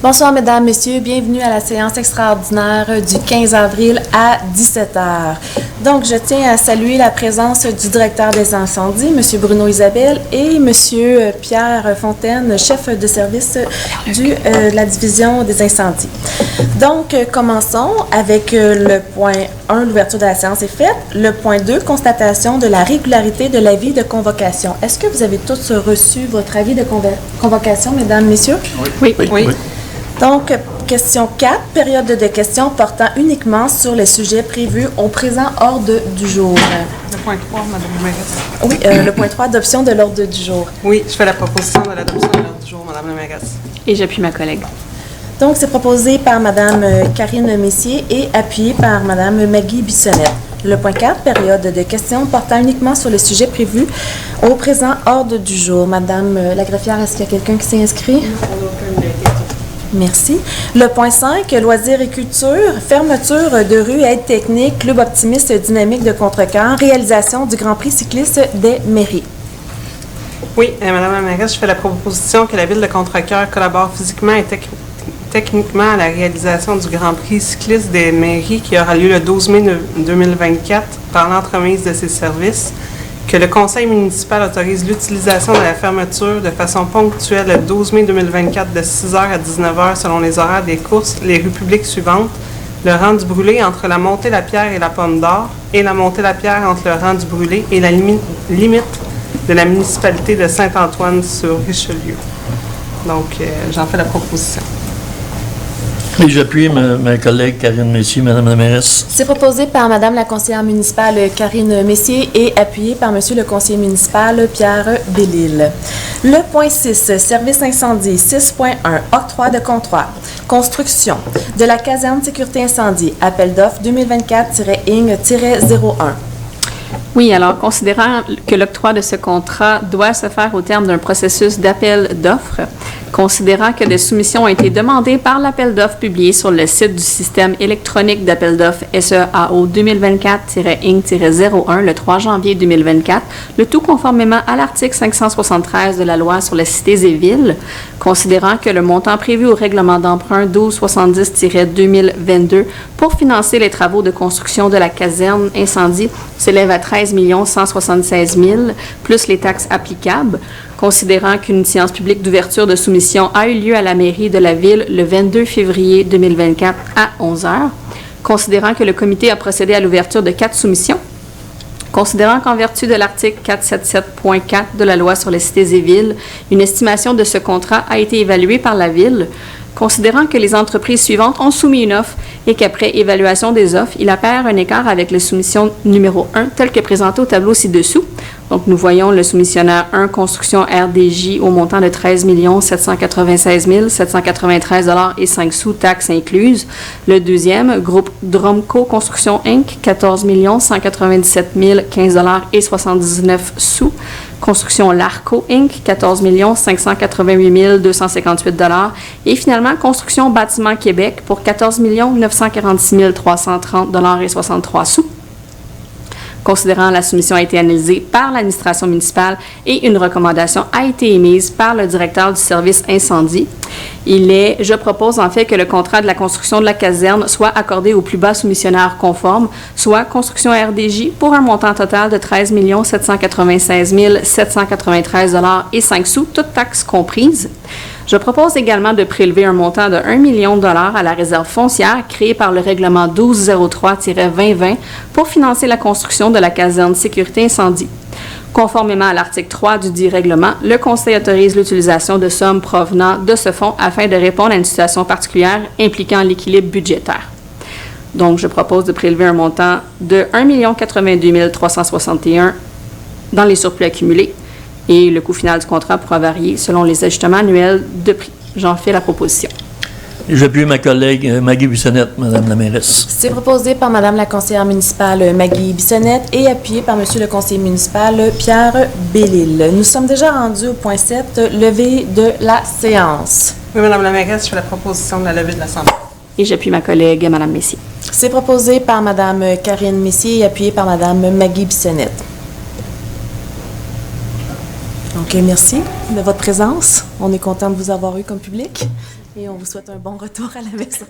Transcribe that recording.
Bonsoir, mesdames, messieurs. Bienvenue à la séance extraordinaire du 15 avril à 17h. Donc, je tiens à saluer la présence du directeur des incendies, M. Bruno Isabelle, et M. Pierre Fontaine, chef de service de la division des incendies. Donc, commençons avec le point 1, l'ouverture de la séance est faite. Le point 2, constatation de la régularité de l'avis de convocation. Est-ce que vous avez tous reçu votre avis de convocation, mesdames, messieurs? Oui. Donc, question 4, période de questions portant uniquement sur les sujets prévus au présent ordre du jour. Le point 3, Mme la mairesse. Oui, le point 3, adoption de l'ordre du jour. Oui, je fais la proposition de l'adoption de l'ordre du jour, Mme la mairesse. Et j'appuie ma collègue. Donc, c'est proposé par Mme Karine Messier et appuyé par Mme Maggie Bissonnette. Le point 4, période de questions portant uniquement sur les sujets prévus au présent ordre du jour. Madame la greffière, est-ce qu'il y a quelqu'un qui s'est inscrit? Merci. Le point 5, loisirs et culture, fermeture de rue, aide technique, club optimiste dynamique de Contrecœur, réalisation du Grand Prix cycliste des mairies. Oui, Mme la mairesse, je fais la proposition que la Ville de Contrecœur collabore physiquement et techniquement à la réalisation du Grand Prix cycliste des mairies qui aura lieu le 12 mai 2024 par l'entremise de ses services, que le conseil municipal autorise l'utilisation de la fermeture de façon ponctuelle le 12 mai 2024 de 6h à 19h selon les horaires des courses, les rues publiques suivantes, le rang du Brûlé entre la Montée-la-Pierre et la Pomme d'Or et la Montée-la-Pierre entre le rang du Brûlé et la limite de la municipalité de Saint-Antoine-sur-Richelieu. Donc, j'en fais la proposition. Et j'appuie ma collègue Karine Messier, Madame la mairesse. C'est proposé par Madame la conseillère municipale Karine Messier et appuyé par Monsieur le conseiller municipal Pierre Bellil. Le point 6, service incendie 6.1, octroi de contrat. Construction de la caserne sécurité incendie, appel d'offres 2024-ING-01. Oui, alors, considérant que l'octroi de ce contrat doit se faire au terme d'un processus d'appel d'offres, considérant que des soumissions ont été demandées par l'appel d'offres publié sur le site du système électronique d'appel d'offres SEAO 2024-ING-01 le 3 janvier 2024, le tout conformément à l'article 573 de la loi sur les cités et villes, considérant que le montant prévu au règlement d'emprunt 1270-2022 pour financer les travaux de construction de la caserne incendie s'élève à 13 176 000 plus les taxes applicables, considérant qu'une séance publique d'ouverture de soumission a eu lieu à la mairie de la ville le 22 février 2024 à 11h, considérant que le comité a procédé à l'ouverture de 4 soumissions, considérant qu'en vertu de l'article 477.4 de la loi sur les cités et villes, une estimation de ce contrat a été évaluée par la ville, considérant que les entreprises suivantes ont soumis une offre et qu'après évaluation des offres, il apparaît un écart avec la soumission numéro 1 telle que présentée au tableau ci-dessous. Donc, nous voyons le soumissionnaire 1, construction RDJ au montant de 13 796 793 et 5 sous, taxes incluses. Le deuxième, groupe Dromco Construction Inc., 14 197 015 et 79 sous. Construction Larco Inc., 14 588 258 et finalement Construction Bâtiment Québec pour 14 946 330 et 63 sous. Considérant la soumission a été analysée par l'administration municipale et une recommandation a été émise par le directeur du service incendie. Je propose en fait que le contrat de la construction de la caserne soit accordé au plus bas soumissionnaire conforme, soit construction RDJ pour un montant total de 13 796 793 et 5 sous, toutes taxes comprises. Je propose également de prélever un montant de 1 million de $ à la réserve foncière créée par le règlement 1203-2020 pour financer la construction de la caserne sécurité incendie. Conformément à l'article 3 du dit règlement, le Conseil autorise l'utilisation de sommes provenant de ce fonds afin de répondre à une situation particulière impliquant l'équilibre budgétaire. Donc, je propose de prélever un montant de 1 082 361 dans les surplus accumulés et le coût final du contrat pourra varier selon les ajustements annuels de prix. J'en fais la proposition. J'appuie ma collègue Maggie Bissonnette, Madame la mairesse. C'est proposé par Madame la conseillère municipale Maggie Bissonnette et appuyé par Monsieur le conseiller municipal Pierre Bellil. Nous sommes déjà rendus au point 7, levée de la séance. Oui, Madame la mairesse, je fais la proposition de la levée de l'Assemblée. Et j'appuie ma collègue Madame Messier. C'est proposé par Madame Karine Messier et appuyé par Madame Maggie Bissonnette. Donc, merci de votre présence. On est content de vous avoir eu comme public. et on vous souhaite un bon retour à la maison.